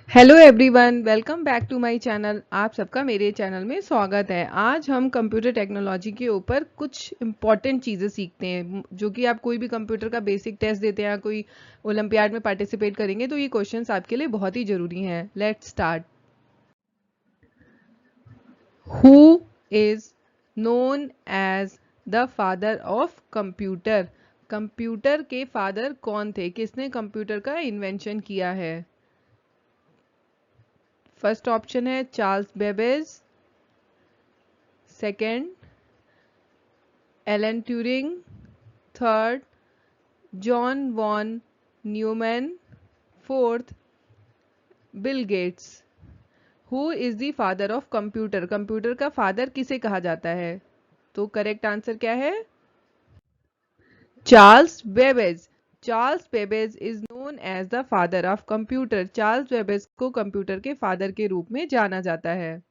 Hello everyone, welcome back to my channel. आप सबका मेरे चैनल में स्वागत है। आज हम कंप्यूटर टेक्नोलॉजी के ऊपर कुछ इम्पॉर्टेंट चीज़ें सीखते हैं, जो कि आप कोई भी कंप्यूटर का बेसिक टेस्ट देते हैं या कोई ओलंपियाड में पार्टिसिपेट करेंगे तो ये क्वेश्चंस आपके लिए बहुत ही ज़रूरी हैं। Let's start. Who is known as the father of computer? Computer के फादर कौन थे? किसने कंप्यूटर का इन्वेंशन किया है? फर्स्ट ऑप्शन है Charles Babbage, second Alan Turing, third John von Neumann, fourth Bill Gates. Who is the father of computer? Computer का father किसे कहा जाता है? तो करेक्ट आंसर क्या है? Charles Babbage. Charles Babbage is known as the father of computer. Charles Babbage को computer के फादर के रूप में जाना जाता है।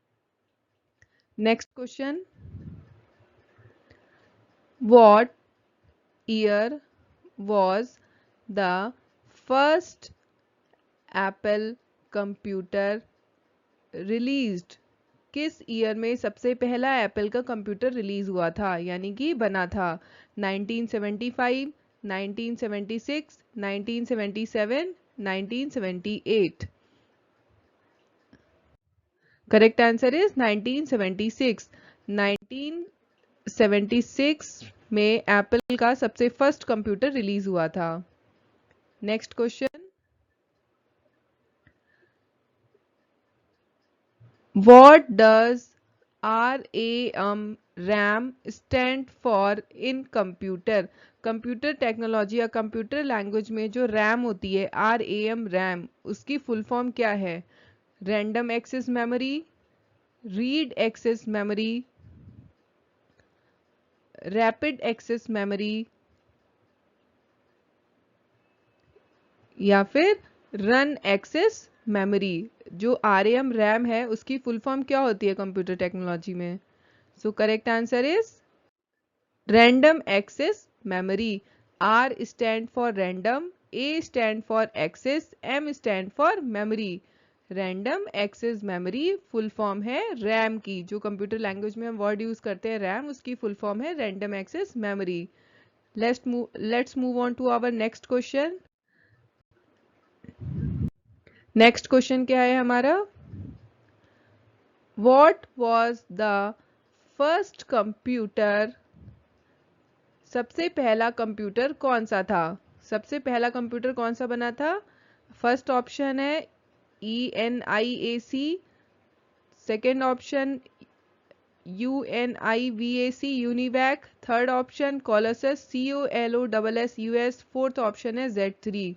Next question, what year was the first Apple computer released? किस ईयर में सबसे पहला एप्पल का कंप्यूटर रिलीज हुआ था, यानी कि बना था? 1975, 1976, 1977, 1978? Correct answer is 1976। 1976 में एप्पल का सबसे फर्स्ट कंप्यूटर रिलीज हुआ था। Next question, what does RAM stand for in computer? Computer technology या कंप्यूटर लैंग्वेज में जो रैम होती है, RAM, उसकी फुल फॉर्म क्या है? Random access memory, read access memory, rapid access memory, या फिर रन एक्सेस मेमोरी? जो RAM है उसकी फुल फॉर्म क्या होती है कंप्यूटर टेक्नोलॉजी में? सो correct answer is random access memory. R stand for random, A stand for access, M stand for memory. Random access memory full form है RAM की। जो कंप्यूटर लैंग्वेज में हम वर्ड यूज करते हैं रैम, उसकी full form है random access memory. Let's move on to our next question. Next question क्या है हमारा? What was the first computer? सबसे पहला कंप्यूटर कौन सा था? सबसे पहला कंप्यूटर कौन सा बना था? फर्स्ट ऑप्शन है ENIAC, second option UNIVAC UNIVAC, third option Colossus COLOSSUS, fourth option है Z3।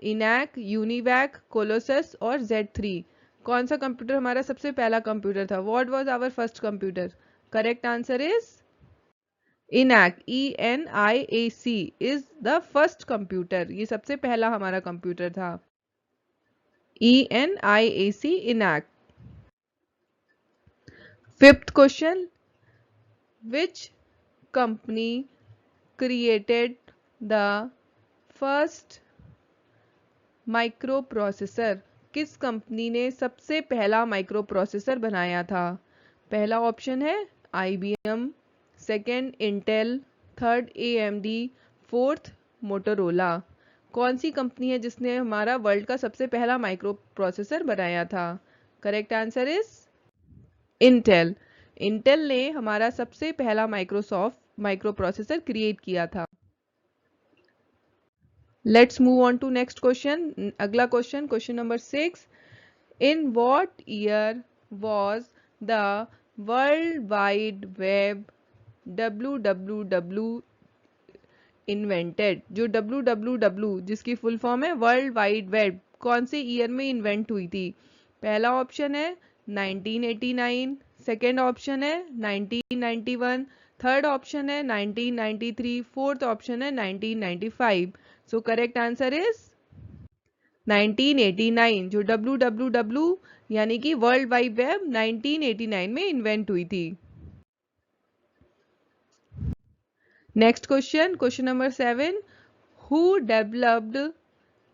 इनैक, यूनिवैक, कोलोसस और Z3। कौन सा कंप्यूटर हमारा सबसे पहला कंप्यूटर था? What was our first computer? Correct answer is ENIAC, ENIAC is the first computer. ये सबसे पहला हमारा कंप्यूटर था, ENIAC, ENIAC. Fifth question, which company created the first microprocessor? किस कंपनी ने सबसे पहला माइक्रो प्रोसेसर बनाया था? पहला ऑप्शन है IBM, second Intel, third AMD, fourth Motorola. कौन सी कंपनी है जिसने हमारा वर्ल्ड का सबसे पहला माइक्रो प्रोसेसर बनाया था? Correct answer is Intel. Intel ने हमारा सबसे पहला माइक्रो प्रोसेसर क्रिएट किया था। Let's move on to next question. अगला question, question number 6। In what year was the world wide web WWW invented? जो WWW जिसकी फुल फॉर्म है वर्ल्ड वाइड वेब, कौन से ईयर में इन्वेंट हुई थी? पहला ऑप्शन है 1989, सेकेंड ऑप्शन है 1991, थर्ड ऑप्शन है 1993, फोर्थ ऑप्शन है 1995। सो करेक्ट आंसर इज 1989। जो WWW यानी कि वर्ल्ड वाइड वेब 1989 में इन्वेंट हुई थी। Next question, question number 7। Who developed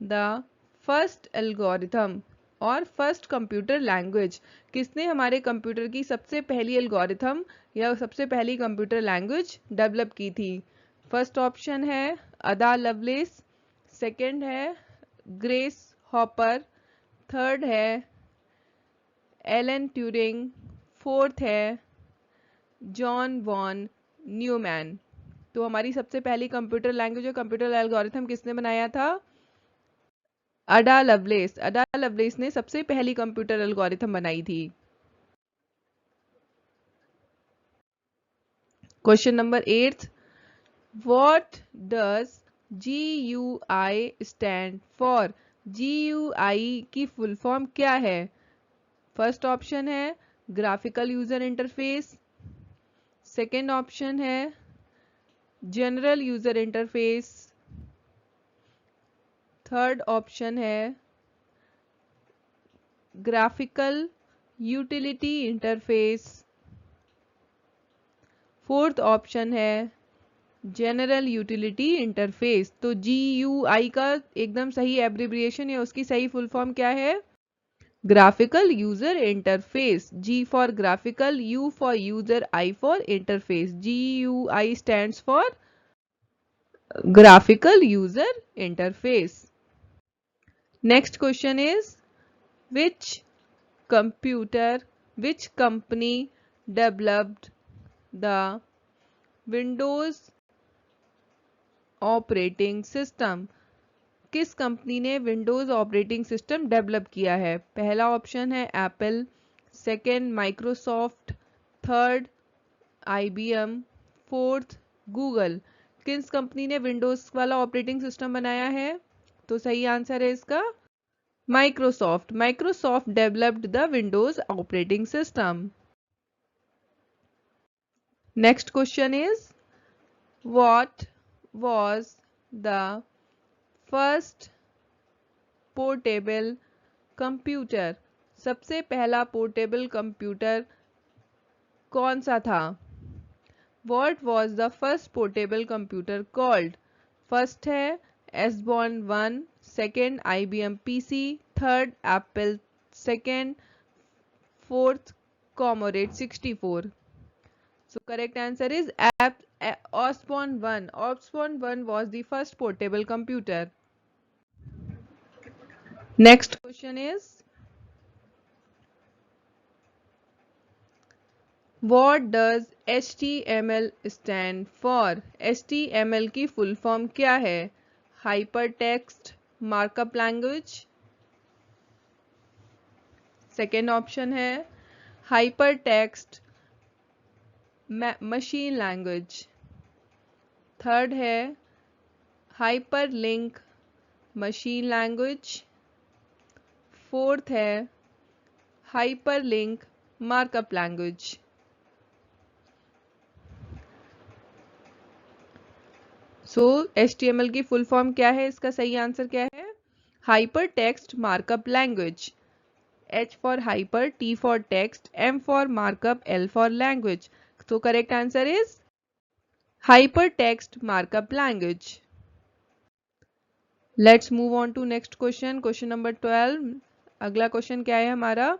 the first algorithm? और फर्स्ट कंप्यूटर लैंग्वेज, किसने हमारे कंप्यूटर की सबसे पहली एल्गोरिथम या सबसे पहली कंप्यूटर लैंग्वेज डेवलप की थी? फर्स्ट ऑप्शन है अदा लवलेस, सेकंड है ग्रेस हॉपर, थर्ड है एलन ट्यूरिंग, फोर्थ है जॉन वॉन न्यूमैन। तो हमारी सबसे पहली कंप्यूटर लैंग्वेज और कंप्यूटर एल्गोरिथम किसने बनाया था? अडा लवलेस। अडा लवलेस ने सबसे पहली कंप्यूटर एल्गोरिथम बनाई थी। Question number 8, what does GUI stand for? GUI की फुल फॉर्म क्या है? फर्स्ट ऑप्शन है graphical user interface, second option है general user interface, third option है graphical utility interface, fourth option है जनरल यूटिलिटी इंटरफेस। तो GUI का एकदम सही एब्रिविएशन या उसकी सही फुल फॉर्म क्या है? Graphical user interface. G for graphical, U for user, I for interface. GUI stands for graphical user interface. Next question is, which which company developed the Windows operating system? किस company ने Windows operating system develop किया है? पहला option है Apple, second Microsoft, third IBM, fourth Google. किस company ने Windows वाला operating system बनाया है? तो सही आंसर है इसका Microsoft. Microsoft developed the Windows operating system. Next question is, what was the first portable computer? सबसे पहला पोर्टेबल कंप्यूटर कौन सा था? What was the first portable computer called? First है Osborne 1, second IBM PC, third Apple, second fourth Commodore 64. So correct answer is Osborne 1. Osborne 1 was the first portable computer. Next question is, what does HTML stand for? HTML की full form क्या है? Hypertext Markup Language, second option है Hypertext Machine Language, third है Hyperlink Machine Language, fourth है Hyperlink Markup Language. So HTML की full form क्या है? इसका सही आंसर क्या है? Hyper text markup language. H for hyper, T for text, M for markup, L for language. तो correct answer is hyper text markup language. Let's move on to next question, question number 12। अगला question क्या है हमारा?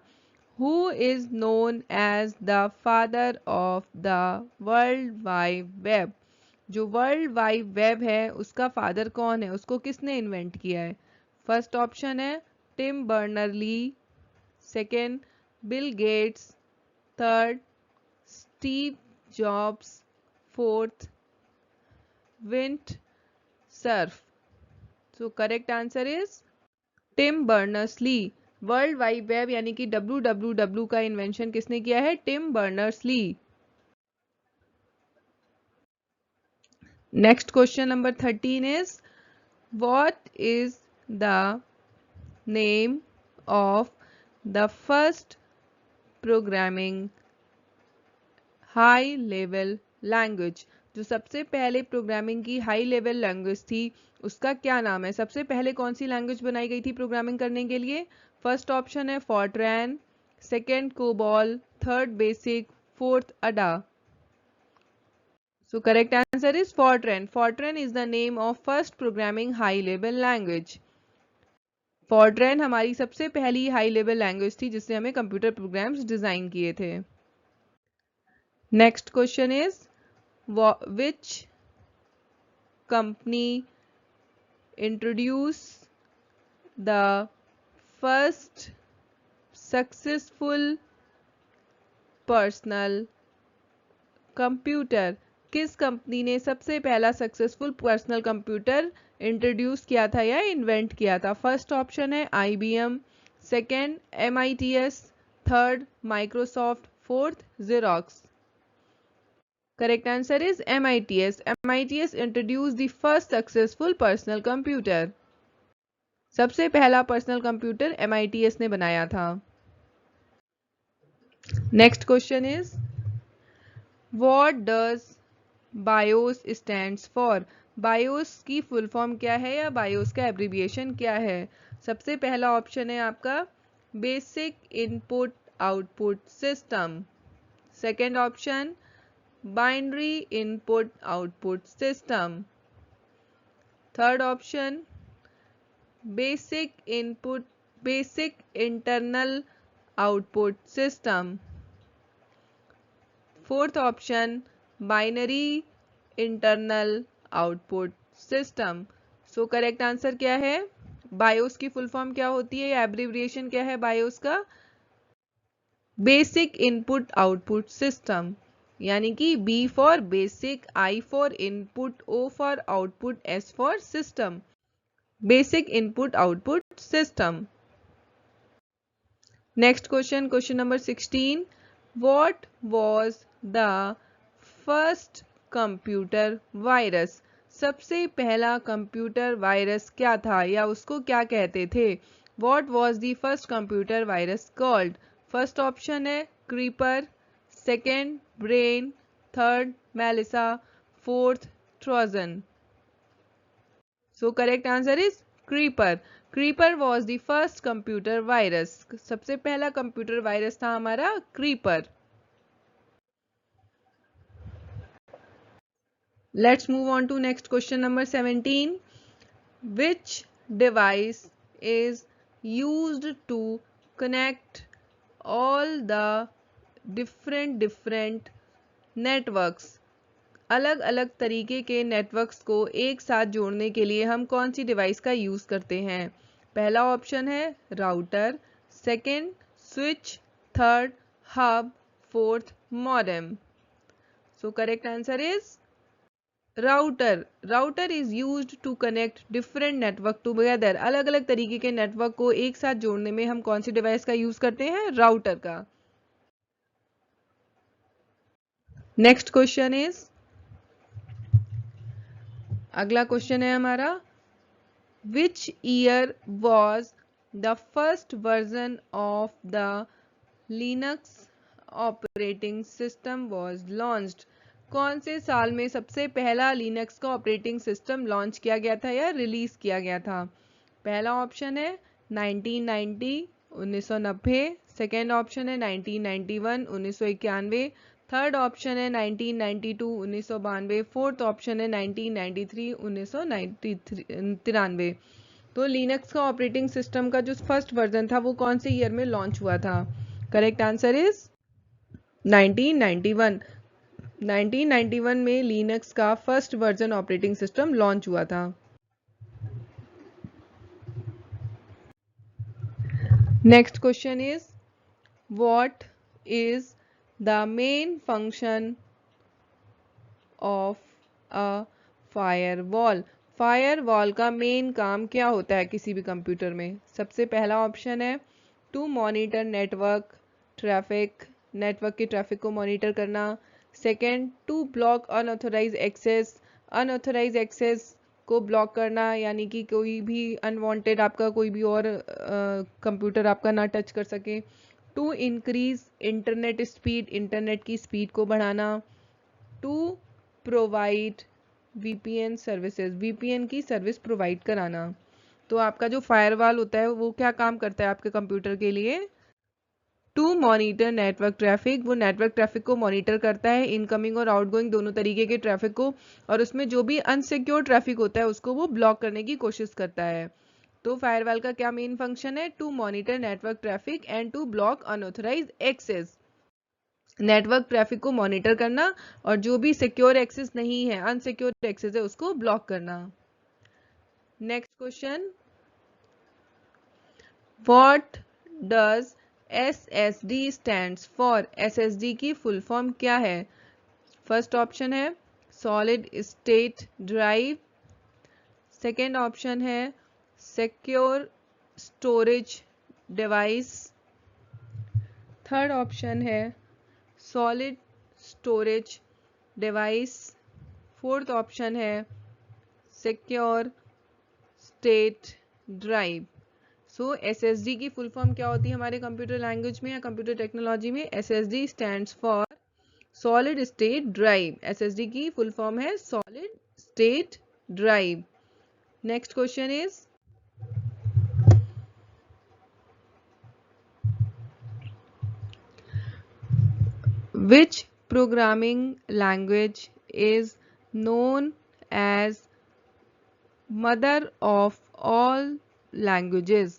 Who is known as the father of the World Wide Web? जो world wide web है उसका father कौन है? उसको किसने इन्वेंट किया है? फर्स्ट ऑप्शन है Tim Berner Lee, second Bill Gates, third Steve Jobs, fourth Vint Cerf. So correct answer is Tim Berners Lee. World wide web यानी कि WWW का इन्वेंशन किसने किया है? Tim Berners Lee. Next question number 13 is, what is the name of the first programming high level language? जो सबसे पहले programming की हाई लेवल लैंग्वेज थी उसका क्या नाम है? सबसे पहले कौन सी लैंग्वेज बनाई गई थी प्रोग्रामिंग करने के लिए? फर्स्ट ऑप्शन है Fortran, second COBOL, third BASIC, fourth Ada. So correct answer is Fortran. Fortran is the name of first programming high level language. फॉर्ट्रैन हमारी सबसे पहली हाई लेवल लैंग्वेज थी जिससे हमें कंप्यूटर प्रोग्राम्स डिजाइन किए थे। Next question is which company introduce the first successful personal computer? किस company ने सबसे पहला सक्सेसफुल पर्सनल कंप्यूटर इंट्रोड्यूस किया था या इन्वेंट किया था? फर्स्ट ऑप्शन है IBM, second MITS, third Microsoft, fourth xerox. Correct answer is MITS. MITS introduce the first successful personal computer. सबसे पहला पर्सनल कंप्यूटर MITS ने बनाया था। Next question is What does BIOS stands for? BIOS की full form क्या है या BIOS का एब्रीविएशन क्या है? सबसे पहला ऑप्शन है आपका basic input output system, second option binary input output system, third option basic internal output system, fourth option binary internal output system. सो करेक्ट आंसर क्या है? बायोस की फुल फॉर्म क्या होती है या एब्रिविएशन क्या है बायोस का? बेसिक इनपुट आउटपुट सिस्टम, यानी कि B for basic, I for input, O for output, S for system. Basic input output system. Next question, question number 16, what was the first computer virus? सबसे पहला computer virus क्या था या उसको क्या कहते थे? What was the first computer virus called? First option है Creeper, second Brain, third Melissa, fourth Trojan. So correct answer is Creeper. Creeper was the first computer virus. सबसे पहला कंप्यूटर वायरस था हमारा Creeper. Let's move on to next question number 17. Which device is used to connect all the different networks? अलग अलग तरीके के networks को एक साथ जोड़ने के लिए हम कौन सी डिवाइस का यूज करते हैं? पहला ऑप्शन है router, second switch, third hub, fourth modem. So correct answer is router. Router is used to connect different network together. अलग अलग तरीके के नेटवर्क को एक साथ जोड़ने में हम कौन सी डिवाइस का यूज करते हैं? राउटर का. नेक्स्ट क्वेश्चन इज, अगला क्वेश्चन है हमारा, which year was the first version of the Linux operating system was launched? कौन से साल में सबसे पहला लिनक्स का ऑपरेटिंग सिस्टम लॉन्च किया गया था या रिलीज किया गया था? पहला ऑप्शन है 1990, 1990, सेकेंड ऑप्शन है 1991, 1991, थर्ड ऑप्शन है 1992, 1992, फोर्थ ऑप्शन है 1993, 1993. तो लिनक्स का ऑपरेटिंग सिस्टम का जो फर्स्ट वर्जन था वो कौन से ईयर में लॉन्च हुआ था? Correct answer is 1991. 1991 में लिनक्स का first version operating system launch हुआ था. Next question is, what is the main function of a firewall? Firewall का मेन काम क्या होता है किसी भी कंप्यूटर में? सबसे पहला ऑप्शन है to monitor network traffic, network के ट्रैफिक को मॉनिटर करना. Second to block unauthorize access, unauthorize access को ब्लॉक करना, यानी कि कोई भी अनवांटेड आपका कोई भी और कंप्यूटर आपका ना टच कर सके. To increase internet speed, internet की स्पीड को बढ़ाना. To provide VPN services, VPN की सर्विस प्रोवाइड कराना. तो आपका जो फायरवॉल होता है वो क्या काम करता है आपके कंप्यूटर के लिए? टू मॉनिटर नेटवर्क ट्रैफिक, वो नेटवर्क ट्रैफिक को मॉनिटर करता है, इनकमिंग और आउटगोइंग दोनों तरीके के ट्रैफिक को, और उसमें जो भी अनसिक्योर ट्रैफिक होता है उसको वो ब्लॉक करने की कोशिश करता है. तो फायरवॉल का क्या मेन फंक्शन है? To monitor network traffic and to block unauthorized access. Network traffic को मॉनिटर करना और जो भी सिक्योर एक्सेस नहीं है, अनसिक्योर एक्सेस है, उसको ब्लॉक करना। Next question, what does SSD stands for? SSD की फुल फॉर्म क्या है? फर्स्ट ऑप्शन है solid state drive, second option है secure storage device, third option है solid storage device, fourth option है secure state drive. So SSD की full form क्या होती है हमारे कंप्यूटर लैंग्वेज में या कंप्यूटर टेक्नोलॉजी में? SSD stands for solid state drive. SSD की फुल फॉर्म है solid state drive. Next question is, which programming language is known as mother of all languages?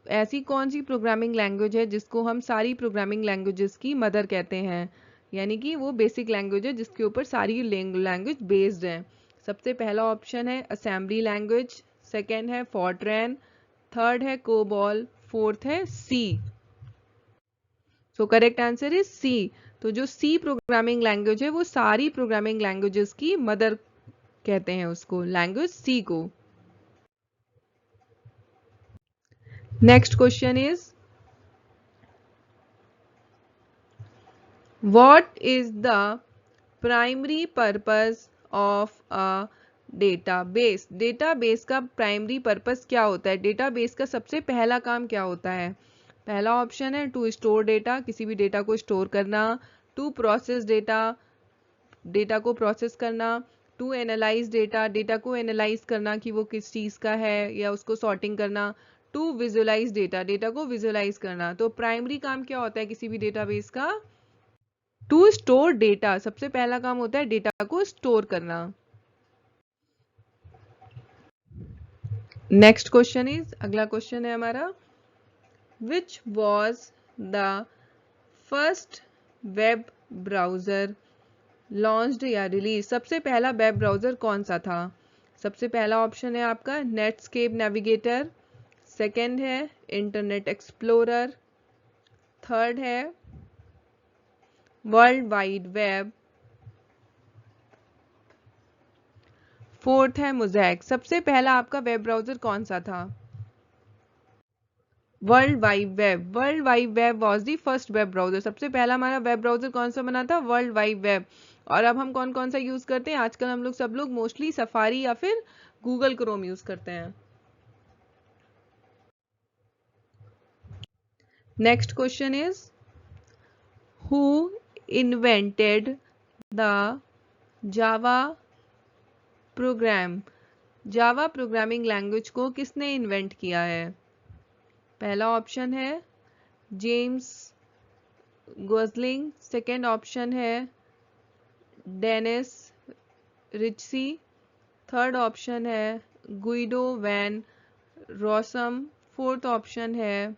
ऐसी कौन सी प्रोग्रामिंग लैंग्वेज है जिसको हम सारी प्रोग्रामिंग लैंग्वेजेस की मदर कहते हैं, यानी कि वो बेसिक लैंग्वेज है जिसके ऊपर सारी लैंग्वेज बेस्ड है? सबसे पहला ऑप्शन है असेंबली लैंग्वेज, सेकेंड है फॉर्ट्रैन, थर्ड है कोबॉल, फोर्थ है C. So correct answer is C. तो जो सी प्रोग्रामिंग लैंग्वेज है वो सारी प्रोग्रामिंग लैंग्वेजेस की मदर कहते हैं उसको, लैंग्वेज सी को। Next question is, what is the primary purpose of a database? Database का प्राइमरी पर्पस क्या होता है? डेटाबेस का सबसे पहला काम क्या होता है? पहला ऑप्शन है टू स्टोर डेटा, किसी भी डेटा को स्टोर करना, टू प्रोसेस डेटा, डेटा को प्रोसेस करना, टू एनालाइज डेटा, डेटा को एनालाइज करना कि वो किस चीज़ का है या उसको सॉर्टिंग करना, टू विजुअलाइज डेटा, डेटा को विजुअलाइज करना। तो प्राइमरी काम क्या होता है किसी भी डेटाबेस का? To store data. सबसे पहला काम होता है डेटा को स्टोर करना। नेक्स्ट क्वेश्चन इज, अगला क्वेश्चन है हमारा, which was the first web browser launched या रिलीज? सबसे पहला वेब ब्राउजर कौन सा था? सबसे पहला ऑप्शन है आपका नेटस्केप नेविगेटर, सेकेंड है इंटरनेट एक्सप्लोरर, थर्ड है वर्ल्ड वाइड वेब, फोर्थ है मोज़ैक। सबसे पहला आपका वेब ब्राउजर कौन सा था? World wide web. World wide web was the first web browser. सबसे पहला हमारा वेब ब्राउजर कौन सा बना था? World wide web. और अब हम कौन कौन सा यूज करते हैं आजकल? हम लोग सब लोग मोस्टली सफारी या फिर गूगल क्रोम यूज करते हैं। Next question is, who invented the Java program? Java programming language को किसने इन्वेंट किया है? पहला ऑप्शन है जेम्स गोसलिंग, सेकेंड ऑप्शन है डेनिस रिचसी, थर्ड ऑप्शन है गुइडो वैन रॉसम, फोर्थ ऑप्शन है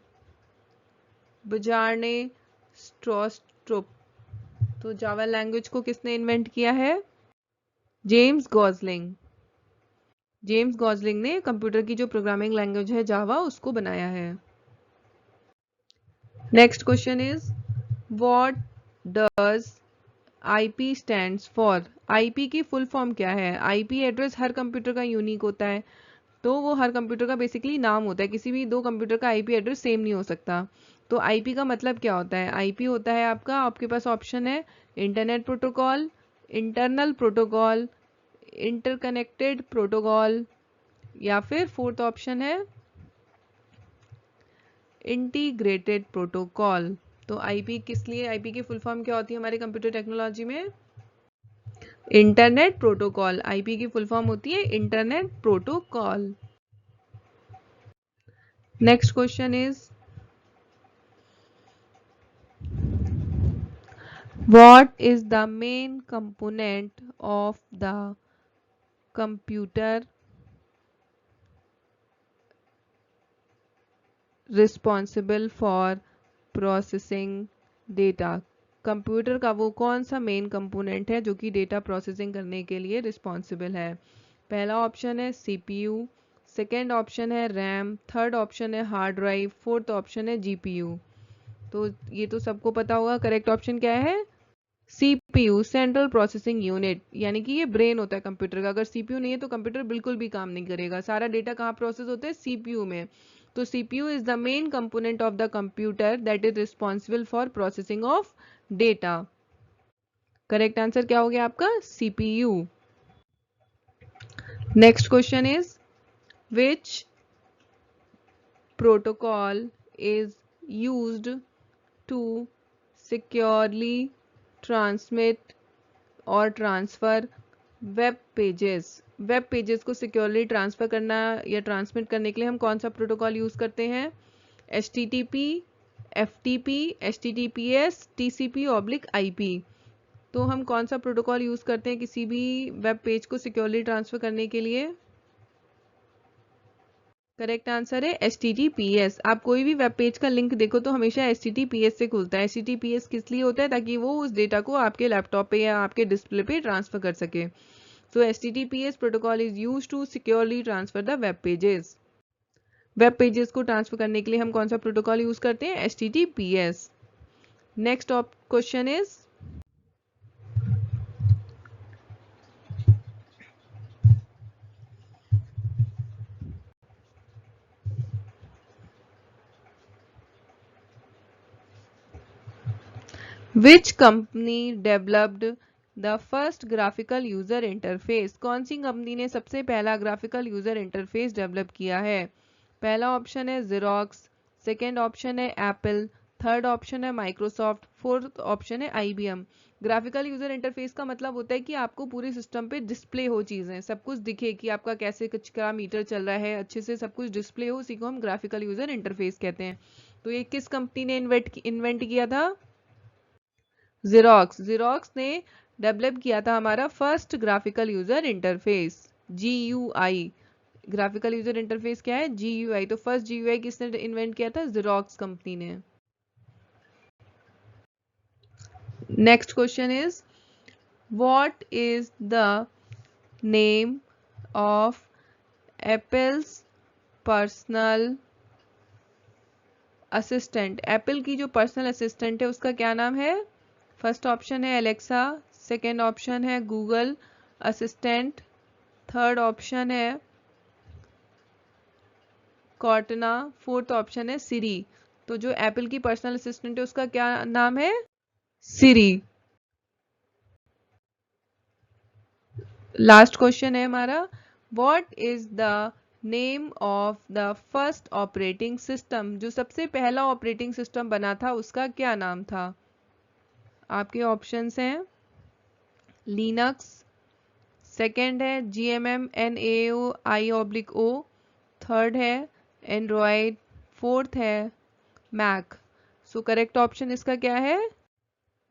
बजारने स्ट्रॉस्ट्रुप। तो जावा लैंग्वेज को किसने इन्वेंट किया है? James Gosling. जेम्स गॉसलिंग ने कंप्यूटर की जो प्रोग्रामिंग लैंग्वेज है जावा उसको बनाया है। Next question is, what does IP stands for? IP की फुल फॉर्म क्या है? IP एड्रेस हर कंप्यूटर का यूनिक होता है, तो वो हर कंप्यूटर का बेसिकली नाम होता है। किसी भी दो कंप्यूटर का IP एड्रेस सेम नहीं हो सकता। तो IP का मतलब क्या होता है? IP होता है आपका, आपके पास ऑप्शन है internet protocol, internal protocol, interconnected protocol, या फिर फोर्थ ऑप्शन है इंटीग्रेटेड प्रोटोकॉल। तो IP किस लिए, IP की फुल फॉर्म क्या होती है हमारे कंप्यूटर टेक्नोलॉजी में? Internet protocol. IP की फुल फॉर्म होती है internet protocol. Next question is, what is the main component of the computer responsible for processing data. Computer का वो कौन सा मेन कंपोनेंट है जो कि डेटा प्रोसेसिंग करने के लिए रिस्पॉन्सिबल है? पहला ऑप्शन है सीपीयू, सेकेंड ऑप्शन है रैम, थर्ड ऑप्शन है हार्ड ड्राइव, फोर्थ ऑप्शन है जीपीयू। तो ये तो सबको पता होगा, करेक्ट ऑप्शन क्या है? सीपीयू, सेंट्रल प्रोसेसिंग यूनिट, यानी कि ये ब्रेन होता है कंप्यूटर का। अगर सीपीयू नहीं है तो कंप्यूटर बिल्कुल भी काम नहीं करेगा। सारा डेटा कहाँ प्रोसेस होता है? सीपीयू में। तो CPU is the main component of the computer that is responsible for processing of data. Correct answer क्या हो गया आपका? CPU. Next question is which protocol is used to securely transmit और transfer web pages. Web pages को securely transfer करना या transmit करने के लिए हम कौन सा प्रोटोकॉल यूज करते हैं? HTTP, FTP, HTTPS, TCP/IP। तो हम कौन सा प्रोटोकॉल यूज करते हैं किसी भी वेब पेज को सिक्योरली ट्रांसफर करने के लिए? करेक्ट आंसर है HTTPS। आप कोई भी वेब पेज का लिंक देखो तो हमेशा HTTPS से खुलता है। HTTPS किस लिए होता है? ताकि वो उस डेटा को आपके लैपटॉप पे या आपके डिस्प्ले पे ट्रांसफर कर सके। So HTTPS protocol is used to securely transfer the web pages. Web pages को ट्रांसफर करने के लिए हम कौन सा प्रोटोकॉल यूज करते हैं? HTTPS। Next question is Which company developed the first graphical user interface? कौन सी कंपनी ने सबसे पहला ग्राफिकल यूजर इंटरफेस डेवलप किया है? पहला ऑप्शन है Xerox, सेकेंड ऑप्शन है एप्पल, थर्ड ऑप्शन है माइक्रोसॉफ्ट, फोर्थ ऑप्शन है IBM। ग्राफिकल यूजर इंटरफेस का मतलब होता है कि आपको पूरे सिस्टम पे डिस्प्ले हो चीजें, सब कुछ दिखे कि आपका कैसे क्या मीटर चल रहा है, अच्छे से सब कुछ डिस्प्ले हो, उसी को हम ग्राफिकल यूजर इंटरफेस कहते हैं। तो ये किस कंपनी ने इन्वेंट किया था? Xerox ने डेवलप किया था हमारा first graphical user interface GUI। Graphical user interface क्या है? GUI। तो फर्स्ट GUI किसने इन्वेंट किया था? Xerox कंपनी ने। Next question is what is the name of apples personal assistant? Apple की जो पर्सनल असिस्टेंट है उसका क्या नाम है? फर्स्ट ऑप्शन है एलेक्सा, सेकेंड ऑप्शन है गूगल असिस्टेंट, थर्ड ऑप्शन है कॉर्टना, फोर्थ ऑप्शन है सिरी। तो जो एप्पल की पर्सनल असिस्टेंट है उसका क्या नाम है? सिरी। लास्ट क्वेश्चन है हमारा what is the name of the first operating system? जो सबसे पहला ऑपरेटिंग सिस्टम बना था उसका क्या नाम था? आपके ऑप्शंस हैं लिनक्स, सेकेंड है GMMNAO/IO, थर्ड है एंड्रॉयड, फोर्थ है मैक। सो करेक्ट ऑप्शन इसका क्या है?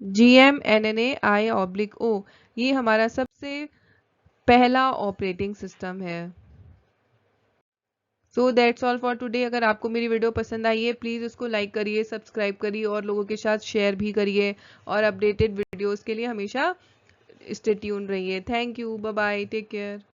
GMNNAI/O। ये हमारा सबसे पहला ऑपरेटिंग सिस्टम है। So that's all for today. अगर आपको मेरी वीडियो पसंद आई है प्लीज़ इसको लाइक करिए, सब्सक्राइब करिए और लोगों के साथ शेयर भी करिए। और अपडेटेड वीडियोस के लिए हमेशा स्टे ट्यून रहिए। Thank you, bye bye, take care.